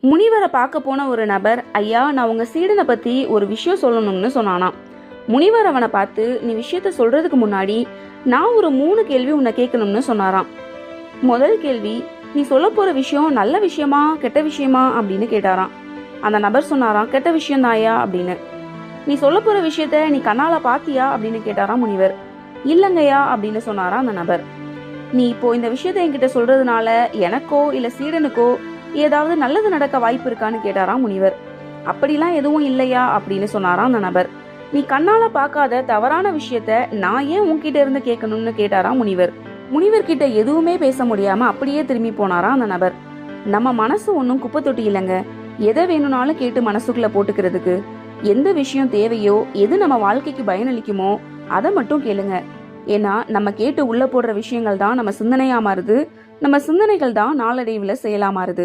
முனிவரை பார்க்க போன ஒரு நபர், ஐயா நான் உங்க சீடனை பத்தி ஒரு விஷயம் சொல்லணும்னு சொன்னானாம். முனிவர் அவனை பார்த்து, நீ விஷயத்த சொல்றதுக்கு முன்னாடி நான் ஒரு 3 கேள்வி உன்னை கேட்கணும்னு சொன்னாராம். முதல் கேள்வி, நீ சொல்ல போற விஷயம் நல்ல விஷயமா கெட்ட விஷயமா அப்படின்னு கேட்டாராம். அந்த நபர் சொன்னாராம், கெட்ட விஷயம் தாயா அப்படின்னு. நீ சொல்ல போற விஷயத்த நீ கண்ணால பாத்தியா அப்படின்னு கேட்டாராம் முனிவர். இல்லங்கய்யா அப்படின்னு சொன்னாராம் அந்த நபர். நீ இப்போ இந்த விஷயத்த என்கிட்ட சொல்றதுனால எனக்கோ இல்ல சீடனுக்கோ ஏதாவது நல்லது நடக்க வாய்ப்பு இருக்கான்னு கேட்டாராம் முனிவர். அப்படிலாம் எதுவும் இல்லையா அப்படின்னு சொன்னாராம் அந்த நபர். நீ கண்ணால பார்க்காத தவறான விஷயத்த நான் ஏன் உன்கிட்ட இருந்து கேட்கணும்னு கேட்டாராம் முனிவர். முனிவர் கிட்ட எதுவுமே பேச முடியாம அப்படியே திரும்பி போனாராம் அந்த நபர். நம்ம மனசு ஒன்னும் குப்பை தொட்டி இல்லைங்க. எதை வேணும்னாலும் கேட்டு மனசுக்குள்ள போட்டுக்கிறதுக்கு. எந்த விஷயம் தேவையோ, எது நம்ம வாழ்க்கைக்கு பயனளிக்குமோ அதை மட்டும் கேளுங்க. ஏன்னா நம்ம கேட்டு உள்ள போடுற விஷயங்கள் தான் நம்ம சிந்தனையா மாறுது. நம்ம சிந்தனைகள் தான் நாளடைவுல செயலா மாறுது.